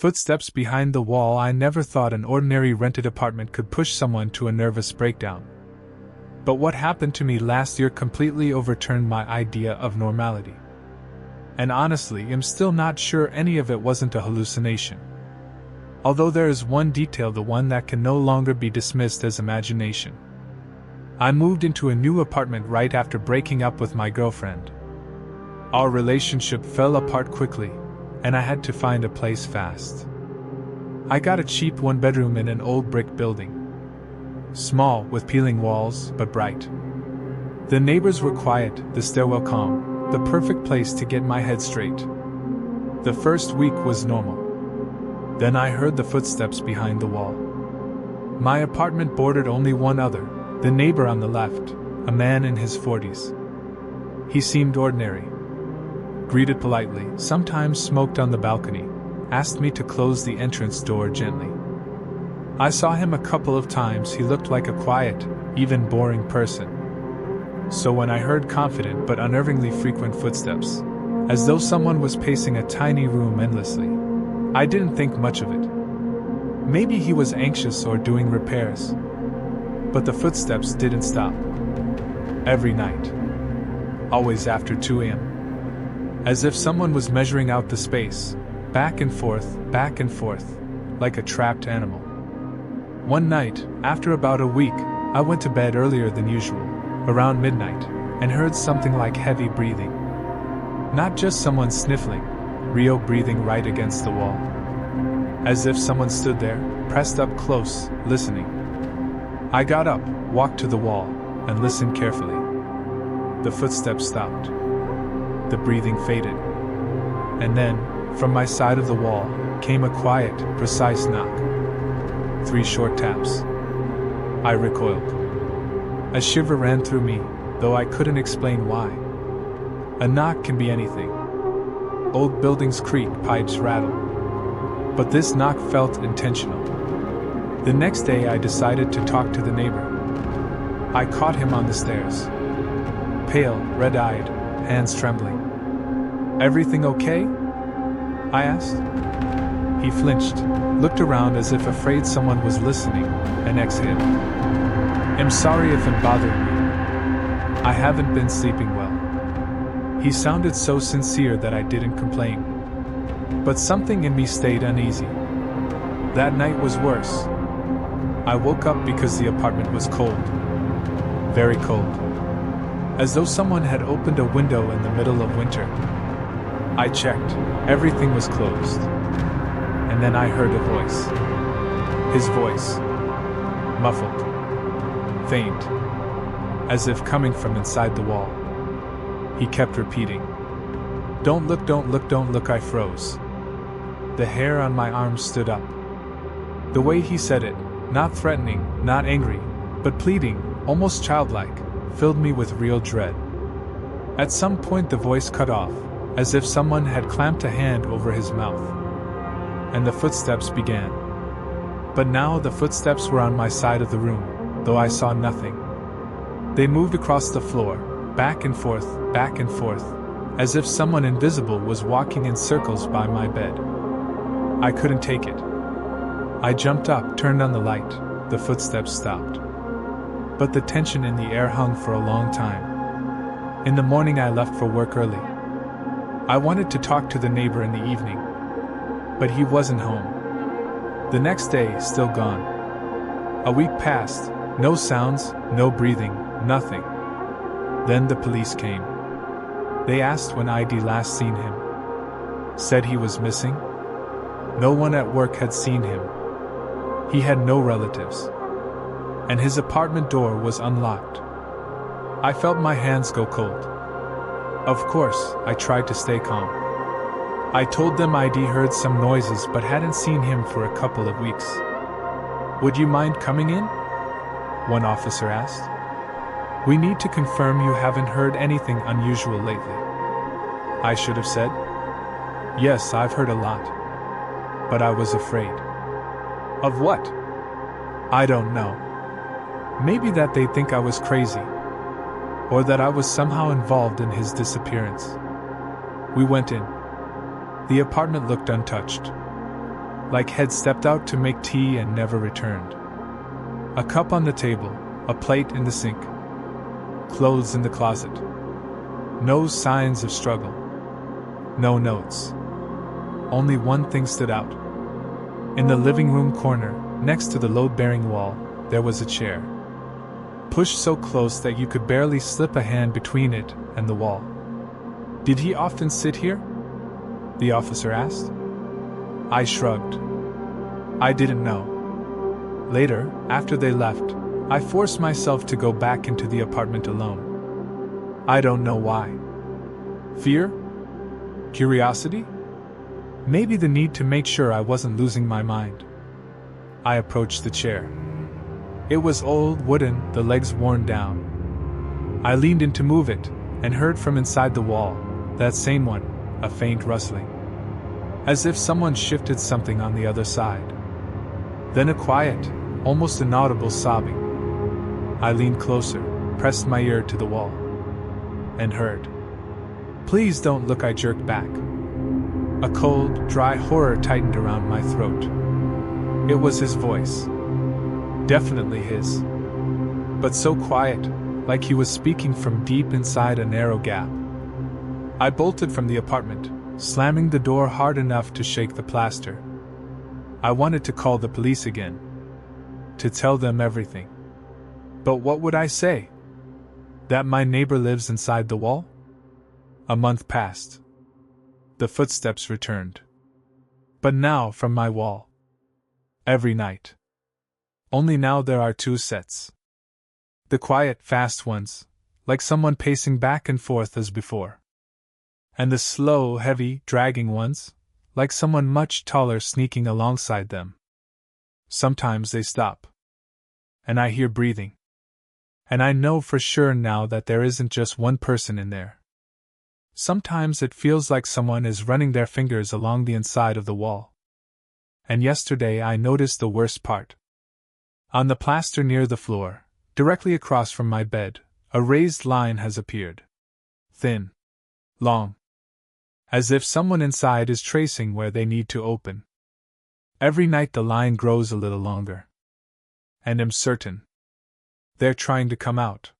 Footsteps behind the wall. I never thought an ordinary rented apartment could push someone to a nervous breakdown. But what happened to me last year completely overturned my idea of normality. And honestly, I'm still not sure any of it wasn't a hallucination. Although there is one detail, the one that can no longer be dismissed as imagination. I moved into a new apartment right after breaking up with my girlfriend. Our relationship fell apart quickly, and I had to find a place fast. I got a cheap one-bedroom in an old brick building. Small, with peeling walls, but bright. The neighbors were quiet, the stairwell calm, the perfect place to get my head straight. The first week was normal. Then I heard the footsteps behind the wall. My apartment bordered only one other, the neighbor on the left, a man in his 40s. He seemed ordinary. Greeted politely, sometimes smoked on the balcony, asked me to close the entrance door gently. I saw him a couple of times. He looked like a quiet, even boring person. So when I heard confident but unnervingly frequent footsteps, as though someone was pacing a tiny room endlessly, I didn't think much of it. Maybe he was anxious or doing repairs. But the footsteps didn't stop. Every night. Always after 2 a.m. As if someone was measuring out the space, back and forth, like a trapped animal. One night, after about a week, I went to bed earlier than usual, around midnight, and heard something like heavy breathing. Not just someone sniffling, real breathing right against the wall. As if someone stood there, pressed up close, listening. I got up, walked to the wall, and listened carefully. The footsteps stopped. The breathing faded. And then, from my side of the wall, came a quiet, precise knock. 3 short taps. I recoiled. A shiver ran through me, though I couldn't explain why. A knock can be anything. Old buildings creak, pipes rattle. But this knock felt intentional. The next day I decided to talk to the neighbor. I caught him on the stairs. Pale, red-eyed, hands trembling. "Everything okay?" I asked. He flinched, looked around as if afraid someone was listening, and exhaled. "I'm sorry if I'm bothering you. I haven't been sleeping well." He sounded so sincere that I didn't complain. But something in me stayed uneasy. That night was worse. I woke up because the apartment was cold. Very cold. As though someone had opened a window in the middle of winter. I checked. Everything was closed. And then I heard a voice. His voice. Muffled. Faint. As if coming from inside the wall. He kept repeating. "Don't look, don't look, don't look." I froze. The hair on my arms stood up. The way he said it, not threatening, not angry, but pleading, almost childlike, filled me with real dread. At some point the voice cut off, as if someone had clamped a hand over his mouth. And the footsteps began. But now the footsteps were on my side of the room, though I saw nothing. They moved across the floor, back and forth, as if someone invisible was walking in circles by my bed. I couldn't take it. I jumped up, turned on the light. The footsteps stopped. But the tension in the air hung for a long time. In the morning I left for work early. I wanted to talk to the neighbor in the evening. But he wasn't home. The next day, still gone. A week passed, no sounds, no breathing, nothing. Then the police came. They asked when I'd last seen him. Said he was missing. No one at work had seen him. He had no relatives. And his apartment door was unlocked. I felt my hands go cold. Of course, I tried to stay calm. I told them I'd heard some noises but hadn't seen him for a couple of weeks. "Would you mind coming in?" one officer asked. "We need to confirm you haven't heard anything unusual lately." I should have said. Yes, I've heard a lot. But I was afraid. Of what? I don't know. Maybe that they'd think I was crazy. Or that I was somehow involved in his disappearance. We went in. The apartment looked untouched. like he'd stepped out to make tea and never returned. A cup on the table, a plate in the sink, clothes in the closet. No signs of struggle. No notes. Only one thing stood out. In the living room corner, next to the load-bearing wall, there was a chair. Pushed so close that you could barely slip a hand between it and the wall. Did he often sit here? The officer asked. I shrugged. I didn't know. Later, after they left, I forced myself to go back into the apartment alone. I don't know why. Fear? Curiosity? Maybe the need to make sure I wasn't losing my mind. I approached the chair. It was old, wooden, the legs worn down. I leaned in to move it, and heard from inside the wall, that same one, a faint rustling. As if someone shifted something on the other side. Then a quiet, almost inaudible sobbing. I leaned closer, pressed my ear to the wall, and heard. Please don't look, I jerked back. A cold, dry horror tightened around my throat. It was his voice. Definitely his. But so quiet, like he was speaking from deep inside a narrow gap. I bolted from the apartment, slamming the door hard enough to shake the plaster. I wanted to call the police again. To tell them everything. But what would I say? That my neighbor lives inside the wall? A month passed. The footsteps returned. But now from my wall. Every night. Only now there are two sets. The quiet, fast ones, like someone pacing back and forth as before. And the slow, heavy, dragging ones, like someone much taller sneaking alongside them. Sometimes they stop. And I hear breathing. And I know for sure now that there isn't just one person in there. Sometimes it feels like someone is running their fingers along the inside of the wall. And yesterday I noticed the worst part. On the plaster near the floor, directly across from my bed, a raised line has appeared. Thin. Long. As if someone inside is tracing where they need to open. Every night the line grows a little longer. And I'm certain. They're trying to come out.